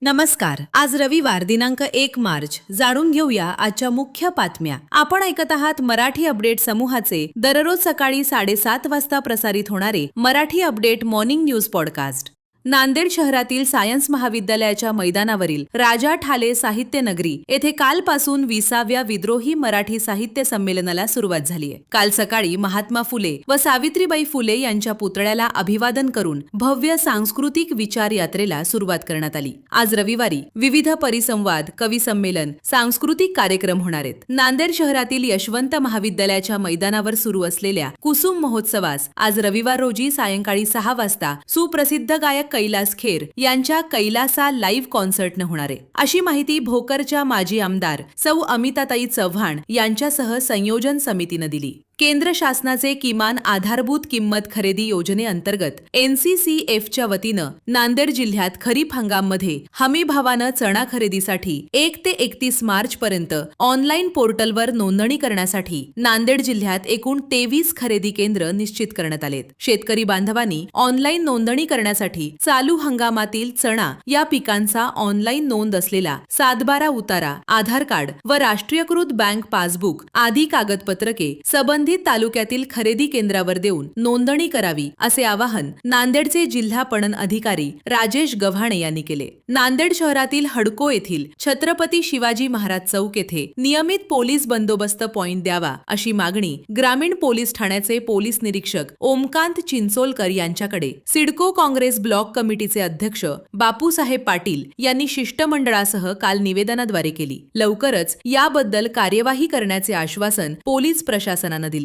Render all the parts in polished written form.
नमस्कार. आज रविवार दिनांक 1 मार्च. जाणून घेऊया आजच्या मुख्य बातम्या. आपण ऐकत आहात मराठी अपडेट समूहाचे दररोज सकाळी 7:30 वाजता प्रसारित होणारे Marathi update morning news podcast. Nanded शहरातील सायन्स महाविद्यालयाच्या मैदानावरील राजा ठाले साहित्य नगरी येथे कालपासून 20व्या विद्रोही मराठी साहित्य संमेलनाला सुरुवात झाली आहे. काल सकाळी महात्मा फुले व सावित्रीबाई फुले यांच्या पुतळ्याला अभिवादन करून भव्य सांस्कृतिक विचार यात्रेला सुरुवात करण्यात आली. आज रविवारी विविध परिसंवाद, कवी संमेलन, सांस्कृतिक कार्यक्रम होणार आहेत. नांदेड शहरातील यशवंत महाविद्यालयाच्या मैदानावर सुरू असलेल्या कुसुम महोत्सवास आज रविवार रोजी सायंकाळी 6 वाजता सुप्रसिद्ध गायक कैलास खेर यांच्या कैलासा लाईव्ह कॉन्सर्टनं होणार आहे, अशी माहिती भोकरच्या माजी आमदार सौ अमिताताई चव्हाण यांच्यासह संयोजन समितीनं दिली. केंद्र शासनाचे किमान आधारभूत किंमत खरेदी योजनेअंतर्गत NCCFच्या वतीनं नांदेड जिल्ह्यात खरीप हंगाममध्ये हमी भावानं चणा खरेदीसाठी 1 ते 31 मार्च पर्यंत ऑनलाईन पोर्टलवर नोंदणी करण्यासाठी नांदेड जिल्ह्यात एकूण 23 खरेदी केंद्र निश्चित करण्यात आलेत. शेतकरी बांधवांनी ऑनलाईन नोंदणी करण्यासाठी चालू हंगामातील चणा या पिकांचा ऑनलाईन नोंद असलेला 7/12 उतारा, आधार कार्ड व राष्ट्रीयकृत बँक पासबुक आदी कागदपत्रके संबंधित तालुक्यातील खरेदी केंद्रावर देऊन नोंदणी करावी, असे आवाहन नांदेडचे जिल्हा पणन अधिकारी राजेश गव्हाणे यांनी केले. नांदेड शहरातील हडको येथील छत्रपती शिवाजी महाराज चौक येथे नियमित पोलीस बंदोबस्त पॉइंट द्यावा, अशी मागणी ग्रामीण पोलीस ठाण्याचे पोलीस निरीक्षक ओमकांत चिंचोलकर यांच्याकडे सिडको काँग्रेस ब्लॉक कमिटीचे अध्यक्ष बापूसाहेब पाटील यांनी शिष्टमंडळासह काल निवेदनाद्वारे केली. लवकरच याबद्दल कार्यवाही करण्याचे आश्वासन पोलीस प्रशासनानं दिले.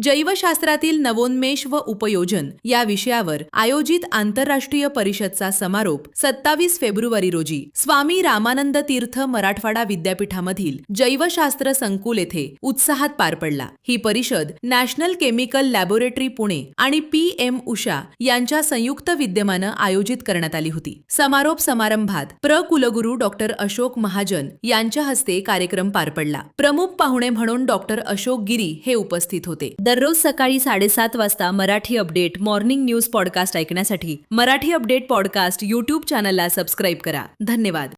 जैवशास्त्रातील नवोन्मेष व उपयोजन या विषयावर आयोजित आंतरराष्ट्रीय परिषदचा समारोप 27 फेब्रुवारी रोजी स्वामी रामानंद तीर्थ मराठवाडा विद्यापीठामधील जैवशास्त्र संकुल येथे उत्साहात पार पडला. ही परिषद नॅशनल केमिकल लॅबोरेटरी पुणे आणि PM उषा यांच्या संयुक्त विद्यमानं आयोजित करण्यात आली होती. समारोप समारंभात कुलगुरू डॉ. अशोक महाजन यांच्या हस्ते कार्यक्रम पार पडला. प्रमुख पाहुणे म्हणून डॉ. अशोक गिरी हे उपस्थित होते. दररोज सकाळी 7:30 वाजता Marathi update morning news podcast ऐकण्यासाठी मराठी अपडेट पॉडकास्ट YouTube चॅनलला सबस्क्राईब करा. धन्यवाद.